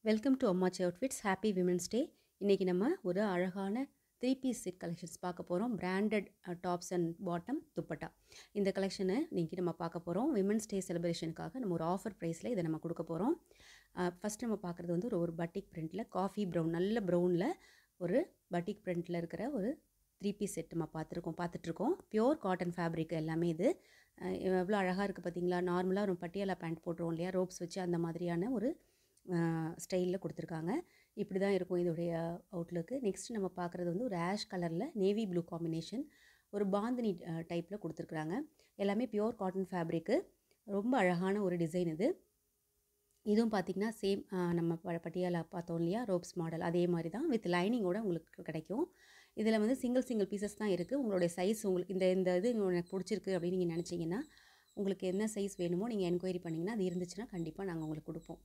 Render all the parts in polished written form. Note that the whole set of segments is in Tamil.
வெல்கம் டு அம்மாச்சி அவுட்ஃபிட்ஸ். Happy women's day. இன்றைக்கி நம்ம ஒரு அழகான 3 பீஸ் செட் கலெக்ஷன்ஸ் பார்க்க போகிறோம். Branded tops and bottom dupatta. இந்த கலெக்ஷனை இன்றைக்கி நம்ம பார்க்க போகிறோம். விமென்ஸ் டே செலிப்ரேஷனுக்காக நம்ம ஒரு ஆஃபர் ப்ரைஸில் இதை நம்ம கொடுக்க போகிறோம். ஃபஸ்ட் நம்ம பார்க்குறது வந்து ஒரு பட்டிக் பிரிண்டில் காஃபி ப்ரௌன், நல்ல ப்ரௌனில் ஒரு பட்டிக் பிரிண்டில் இருக்கிற ஒரு 3 பீஸ் செட் நம்ம பார்த்துட்ருக்கோம். பியோர் காட்டன் ஃபேப்ரிக் எல்லாமே இது. எவ்வளோ அழகாக இருக்குது பார்த்தீங்களா? நார்மலாக ஒரு பட்டியாலா பேண்ட் போட்டுருவோம் இல்லையா, ரோப்ஸ் வச்சு, அந்த மாதிரியான ஒரு ஸ்டைலில் கொடுத்துருக்காங்க. இப்படி தான் இருக்கும் இதோடைய அவுட்லுக்கு. நெக்ஸ்ட் நம்ம பார்க்குறது வந்து ஒரு ஆஷ் கலரில் நேவி ப்ளூ காம்பினேஷன், ஒரு பாந்தினி டைப்பில் கொடுத்துருக்குறாங்க. எல்லாமே பியோர் காட்டன் ஃபேப்ரிக்கு. ரொம்ப அழகான ஒரு டிசைன் இது. இதுவும் பார்த்திங்கன்னா சேம் நம்ம பட்டியாலா பார்த்தோம் இல்லையா, ரோப்ஸ் மாடல், அதே மாதிரி தான் வித் லைனிங்கோட உங்களுக்கு கிடைக்கும். இதில் வந்து சிங்கிள் பீசஸ் தான் இருக்குது. உங்களுடைய சைஸ் உங்களுக்கு இந்த இது எனக்கு பிடிச்சிருக்கு அப்படின்னு நீங்கள் நினச்சிங்கன்னா, உங்களுக்கு என்ன சைஸ் வேணுமோ நீங்கள் என்கொயரி பண்ணிங்கன்னா, அது இருந்துச்சுன்னா கண்டிப்பாக நாங்கள் உங்களுக்கு கொடுப்போம்.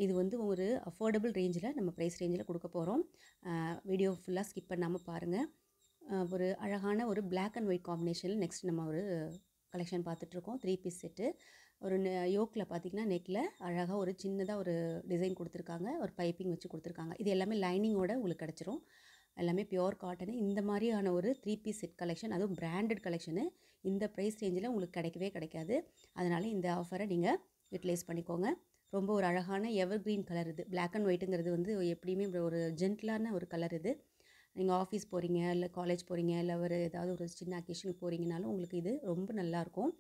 இது வந்து ஒரு அஃபோர்டபுள் ரேஞ்சில், நம்ம ப்ரைஸ் ரேஞ்சில் கொடுக்க போகிறோம். வீடியோ ஃபுல்லாக ஸ்கிப் பண்ணாமல் பாருங்கள். ஒரு அழகான ஒரு பிளாக் அண்ட் ஒயிட் காம்பினேஷனில் நெக்ஸ்ட் நம்ம ஒரு கலெக்ஷன் பார்த்துட்ருக்கோம். 3 பீஸ் செட்டு. ஒரு யோக்கில் பார்த்திங்கன்னா நெக்கில் அழகாக ஒரு சின்னதாக ஒரு டிசைன் கொடுத்துருக்காங்க, ஒரு பைப்பிங் வச்சு கொடுத்துருக்காங்க. இது எல்லாமே லைனிங்கோட உங்களுக்கு கிடச்சிரும். எல்லாமே பியோர் காட்டனு. இந்த மாதிரியான ஒரு 3 பீஸ் செட் கலெக்ஷன், அதுவும் பிராண்டட் கலெக்ஷனு, இந்த ப்ரைஸ் ரேஞ்சில் உங்களுக்கு கிடைக்கவே கிடைக்காது. அதனால் இந்த ஆஃபரை நீங்கள் யூட்டிலைஸ் பண்ணிக்கோங்க. ரொம்ப ஒரு அழகான எவர் கிரீன் கலர் இது. பிளாக் அண்ட் ஒயிட்டுங்கிறது வந்து எப்படியுமே ஒரு ஜென்டிலான ஒரு கலர் இது. நீங்கள் ஆஃபீஸ் போகிறீங்க, இல்லை காலேஜ் போகிறீங்க, இல்லை ஏதாவது ஒரு சின்ன அக்கேஷனுக்கு போகிறீங்கனாலும் உங்களுக்கு இது ரொம்ப நல்லாயிருக்கும்.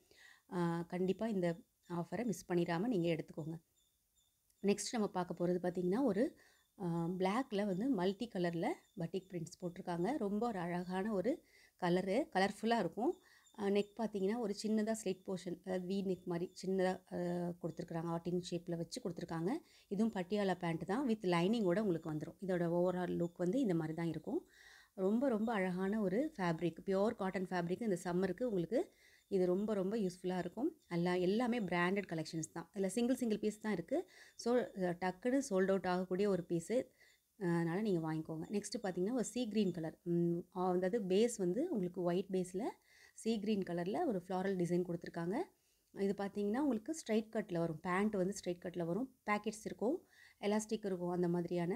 கண்டிப்பாக இந்த ஆஃபரை மிஸ் பண்ணிடாமல் நீங்கள் எடுத்துக்கோங்க. நெக்ஸ்ட் நம்ம பார்க்க போகிறது பார்த்திங்கன்னா ஒரு பிளாக்கில் வந்து மல்டி கலரில் பட்டிக் பிரிண்ட்ஸ் போட்டிருக்காங்க. ரொம்ப ஒரு அழகான ஒரு கலர்ஃபுல்லாக இருக்கும். நெக் பார்த்திங்கன்னா ஒரு சின்னதாக ஸ்லிட் போர்ஷன், அதாவது வி நெக் மாதிரி சின்னதாக கொடுத்துருக்குறாங்க. ஆர்டின் ஷேப்பில் வச்சு கொடுத்துருக்காங்க. இதுவும் பட்டியாலா பேண்ட் தான், வித் லைனிங்கோட உங்களுக்கு வந்துடும். இதோட ஓவரால் லுக் வந்து இந்த மாதிரி தான் இருக்கும். ரொம்ப ரொம்ப அழகான ஒரு ஃபேப்ரிக், பியோர் காட்டன் ஃபேப்ரிக். இந்த சம்மருக்கு உங்களுக்கு இது ரொம்ப ரொம்ப யூஸ்ஃபுல்லாக இருக்கும். எல்லாமே பிராண்டட் கலெக்ஷன்ஸ் தான். இதில் சிங்கிள் பீஸ் தான் இருக்குது. ஸோ டக்குன்னு சோல்ட் அவுட் ஆகக்கூடிய ஒரு பீஸு. அதனால் நீங்கள் வாங்கிக்கோங்க. நெக்ஸ்ட்டு பார்த்திங்கன்னா ஒரு சீ க்ரீன் கலர், அதாவது பேஸ் வந்து உங்களுக்கு ஒயிட் பேஸில் சீ க்ரீன் கலரில் ஒரு ஃப்ளாரல் டிசைன் கொடுத்துருக்காங்க. இது பார்த்திங்கன்னா உங்களுக்கு ஸ்ட்ரைட் கட்டில் வரும். பேண்ட் வந்து ஸ்ட்ரைட் கட்டில் வரும். பேக்கெட்ஸ் இருக்கும், எலாஸ்டிக் இருக்கும், அந்த மாதிரியான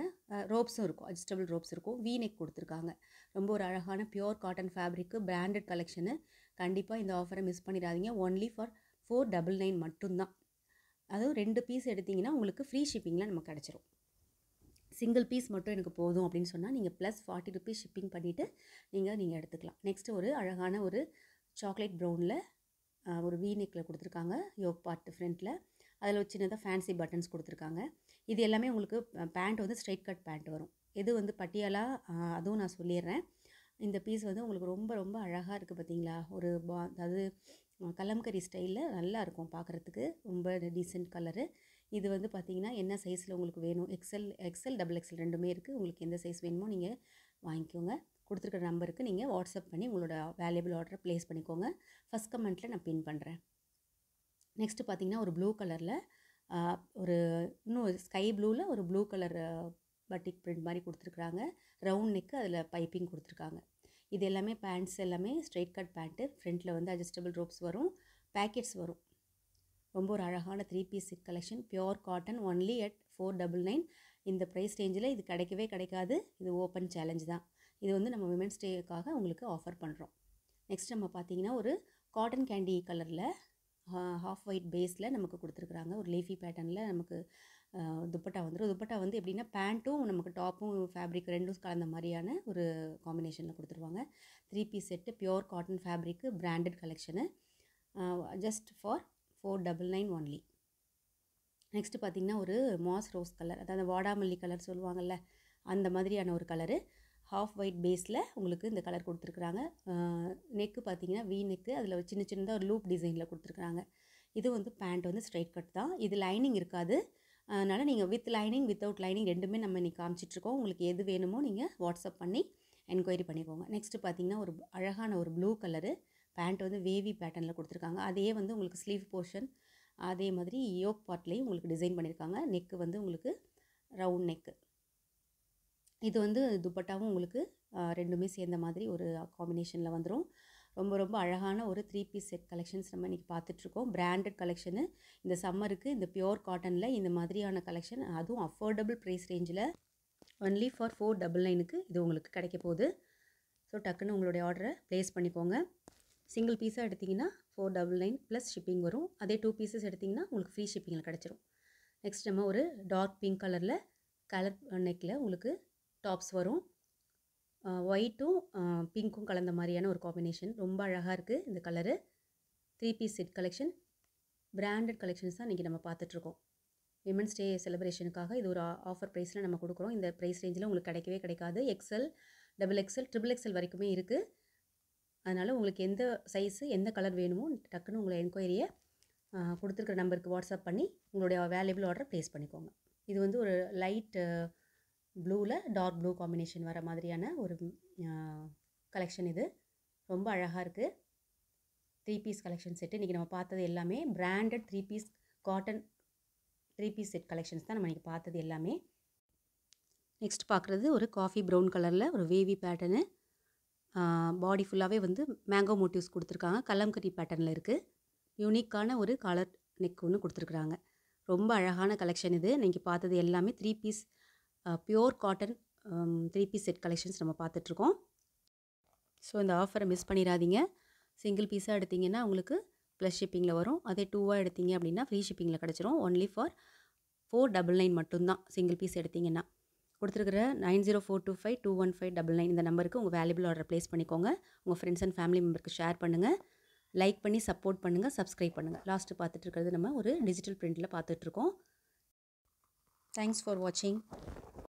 ரோப்ஸும் இருக்கும், அட்ஜஸ்டபிள் ரோப்ஸ் இருக்கும். வி நெக் கொடுத்துருக்காங்க. ரொம்ப ஒரு அழகான pure cotton fabric, branded collection. கண்டிப்பாக இந்த ஆஃபரை மிஸ் பண்ணிடாதீங்க. ஒன்லி ஃபார் 499 மட்டும்தான். அதுவும் 2 பீஸ் எடுத்திங்கன்னா உங்களுக்கு ஃப்ரீ ஷிப்பிங்கில் நமக்கு கிடச்சிரும். சிங்கிள் பீஸ் மட்டும் எனக்கு போதும் அப்படின்னு சொன்னால் நீங்கள் ப்ளஸ் 40 ருபீஸ் ஷிப்பிங் பண்ணிவிட்டு நீங்கள் எடுத்துக்கலாம். நெக்ஸ்ட்டு ஒரு அழகான ஒரு சாக்லேட் ப்ரௌனில் ஒரு வி நெக்கில் கொடுத்துருக்காங்க. யோக் பார்ட் ஃப்ரண்ட்டில் அதில் ஒரு சின்னதாக ஃபேன்சி பட்டன்ஸ் கொடுத்துருக்காங்க. இது எல்லாமே உங்களுக்கு பேண்ட் வந்து ஸ்ட்ரைட் கட் பேண்ட் வரும். இது வந்து பட்டியாலா, அதுவும் நான் சொல்லிடுறேன். இந்த பீஸ் வந்து உங்களுக்கு ரொம்ப ரொம்ப அழகாக இருக்குது பார்த்தீங்களா? ஒரு அதாவது கலம்கரி ஸ்டைலில் நல்லா இருக்கும் பார்க்குறதுக்கு. ரொம்ப டீசென்ட் கலரு. இது வந்து பார்த்திங்கன்னா என்ன சைஸில் உங்களுக்கு வேணும், எக்ஸல் டபுள் எக்ஸல் ரெண்டுமே இருக்குது. உங்களுக்கு எந்த சைஸ் வேணுமோ நீங்கள் வாங்கிக்கோங்க. கொடுத்துருக்குற நம்பருக்கு நீங்கள் வாட்ஸ்அப் பண்ணி உங்களோட வேல்யூபிள் ஆர்டரை ப்ளேஸ் பண்ணிக்கோங்க. ஃபஸ்ட் கமெண்ட்டில் நான் பின் பண்ணுறேன். நெக்ஸ்ட்டு பார்த்திங்கன்னா ஒரு ப்ளூ கலரில் ஒரு இன்னும் ஸ்கை ப்ளூவில் ஒரு ப்ளூ கலர் பட்டிக் பிரிண்ட் மாதிரி கொடுத்துருக்குறாங்க. ரவுண்ட் நெக்கு, அதில் பைப்பிங் கொடுத்துருக்காங்க. இது எல்லாமே பேண்ட்ஸ் எல்லாமே ஸ்ட்ரைட் கட் பேண்ட்டு. ஃப்ரண்ட்டில் வந்து அட்ஜஸ்டபிள் ரோப்ஸ் வரும், பேக்கெட்ஸ் வரும். ரொம்ப ஒரு அழகான 3 piece set collection, pure cotton, only at 499. இந்த ப்ரைஸ் ரேஞ்சில் இது கிடைக்கவே கிடைக்காது. இது ஓப்பன் சேலஞ்ச் தான். இது வந்து நம்ம விமென்ஸ் டேக்காக உங்களுக்கு ஆஃபர் பண்ணுறோம். நெக்ஸ்ட் நம்ம பார்த்திங்கன்னா ஒரு காட்டன் கேண்டி கலரில் ஹாஃப் ஒயிட் பேஸில் நமக்கு கொடுத்துருக்குறாங்க. ஒரு லீஃபி பேட்டர்னில் நமக்கு துப்பட்டா வந்துடும். துப்பட்டா வந்து எப்படின்னா பேண்ட்டும் நமக்கு டாப்பும் ஃபேப்ரிக் ரெண்டும் கலந்த மாதிரியான ஒரு காம்பினேஷனில் கொடுத்துருவாங்க. 3 piece set, pure cotton fabric, branded collection, just for 499 only. Next பார்த்திங்கன்னா ஒரு மாஸ் ரோஸ் கலர், அதாவது வாடாமல்லி கலர் சொல்லுவாங்கள்ல, அந்த மாதிரியான ஒரு கலரு. ஹாஃப் ஒயிட் பேஸில் உங்களுக்கு இந்த கலர் கொடுத்துருக்குறாங்க. நெக்கு பார்த்திங்கன்னா வி நெக்கு, அதில் சின்ன சின்னதாக ஒரு லூப் டிசைனில் கொடுத்துருக்குறாங்க. இது வந்து பேண்ட் வந்து ஸ்ட்ரைட் கட் தான். இது லைனிங் இருக்காது. அதனால் நீங்கள் வித் லைனிங் வித்தவுட் லைனிங் ரெண்டுமே நம்ம இன்றைக்கி காமிச்சிட்ருக்கோம். உங்களுக்கு எது வேணுமோ நீங்கள் வாட்ஸ்அப் பண்ணி என்கொயரி பண்ணிக்கோங்க. நெக்ஸ்ட்டு பார்த்திங்கன்னா ஒரு அழகான ஒரு ப்ளூ கலரு. பேண்ட் வந்து வேவி பேட்டர்னில் கொடுத்துருக்காங்க. அதே வந்து உங்களுக்கு ஸ்லீவ் போர்ஷன், அதே மாதிரி யோக் பார்ட்லேயும் உங்களுக்கு டிசைன் பண்ணியிருக்காங்க. நெக்கு வந்து உங்களுக்கு ரவுண்ட் நெக்கு. இது வந்து துப்பட்டாவும் உங்களுக்கு ரெண்டுமே சேர்ந்த மாதிரி ஒரு காம்பினேஷனில் வந்துடும். ரொம்ப ரொம்ப அழகான ஒரு 3 பீஸ் செட் கலெக்ஷன்ஸ் நம்ம இன்றைக்கி பார்த்துட்ருக்கோம். Branded collection. இந்த சம்மருக்கு இந்த பியோர் காட்டனில் இந்த மாதிரியான கலெக்ஷன், அதுவும் அஃபோர்டபுள் ப்ரைஸ் ரேஞ்சில் ஒன்லி ஃபார் 499க்கு இது உங்களுக்கு கிடைக்க போகுது. ஸோ டக்குன்னு உங்களுடைய ஆர்டரை ப்ளேஸ் பண்ணிக்கோங்க. சிங்கிள் பீஸாக எடுத்திங்கன்னா 499 ப்ளஸ் ஷிப்பிங் வரும். அதே 2 பீசஸ் எடுத்திங்கன்னா உங்களுக்கு ஃப்ரீ ஷிப்பிங்கில் கிடச்சிரும். நெக்ஸ்ட் நம்ம ஒரு டார்க் பிங்க் கலரில் கலர் நெக்கில் உங்களுக்கு டாப்ஸ் வரும். ஒயிட்டும் பிங்க்கும் கலந்த மாதிரியான ஒரு காம்பினேஷன். ரொம்ப அழகாக இருக்குது இந்த colour. 3 piece set collection, branded collections தான் இன்றைக்கி நம்ம பார்த்துட்ருக்கோம். விமன்ஸ் டே செலிப்ரேஷனுக்காக இது ஒரு ஆஃபர் ப்ரைஸில் நம்ம கொடுக்குறோம். இந்த ப்ரைஸ் ரேஞ்சில் உங்களுக்கு கிடைக்கவே கிடைக்காது. XL, double XL, triple XL வரைக்குமே இருக்குது. அதனால் உங்களுக்கு எந்த சைஸு எந்த கலர் வேணுமோ டக்குன்னு உங்களை என்கொயரியை கொடுத்துருக்குற நம்பருக்கு வாட்ஸ்அப் பண்ணி உங்களுடைய வேல்யூபிள் ஆர்டரை ப்ளேஸ் பண்ணிக்கோங்க. இது வந்து ஒரு லைட் ப்ளூவில் டார்க் ப்ளூ காம்பினேஷன் வர மாதிரியான ஒரு கலெக்ஷன். இது ரொம்ப அழகாக இருக்குது. 3 பீஸ் கலெக்ஷன் செட்டு இன்றைக்கி நம்ம பார்த்தது எல்லாமே branded 3 piece cotton 3 piece set collections தான் நம்ம இன்றைக்கி பார்த்தது எல்லாமே. நெக்ஸ்ட் பார்க்குறது ஒரு காஃபி ப்ரௌன் கலரில் ஒரு வேவி பேட்டர்னு. பாடி ஃபுல்லாகவே வந்து மேங்கோ மோட்டிவ்ஸ் கொடுத்துருக்காங்க. கலம்கரி பேட்டர்னில் இருக்குது. யூனிக்கான ஒரு காலர் நெக் ஒன்று கொடுத்துருக்குறாங்க. ரொம்ப அழகான கலெக்ஷன் இது. நீங்கள் பார்த்தது எல்லாமே 3 piece pure cotton 3 piece set collections நம்ம பார்த்துட்ருக்கோம். ஸோ இந்த ஆஃபரை மிஸ் பண்ணிடாதீங்க. சிங்கிள் பீஸாக எடுத்திங்கன்னா உங்களுக்கு ப்ளஸ் ஷிப்பிங்கில் வரும். அதே 2வாக எடுத்திங்க அப்படின்னா ஃப்ரீ ஷிப்பிங்கில் கிடச்சிரும். ஒன்லி ஃபார் 499 மட்டும்தான் சிங்கிள் பீஸ் எடுத்திங்கன்னா. கொடுத்துருக்குற 9042521599 இந்த நம்பருக்கு உங்கள் வேல்யூபிள் ஆர்டர் ப்ளேஸ் பண்ணிக்கோங்க. உங்கள் ஃப்ரெண்ட்ஸ் அண்ட் ஃபேமிலி மெம்பருக்கு ஷேர் பண்ணுங்கள். லைக் பண்ணி சப்போர்ட் பண்ணுங்கள். சப்ஸ்கிரைப் பண்ணுங்கள். லாஸ்ட்டு பார்த்துட்ருக்கிறது நம்ம ஒரு டிஜிட்டல் பிரிண்டில் பார்த்துட்ருக்கோம். தேங்க்ஸ் ஃபார் வாட்சிங்.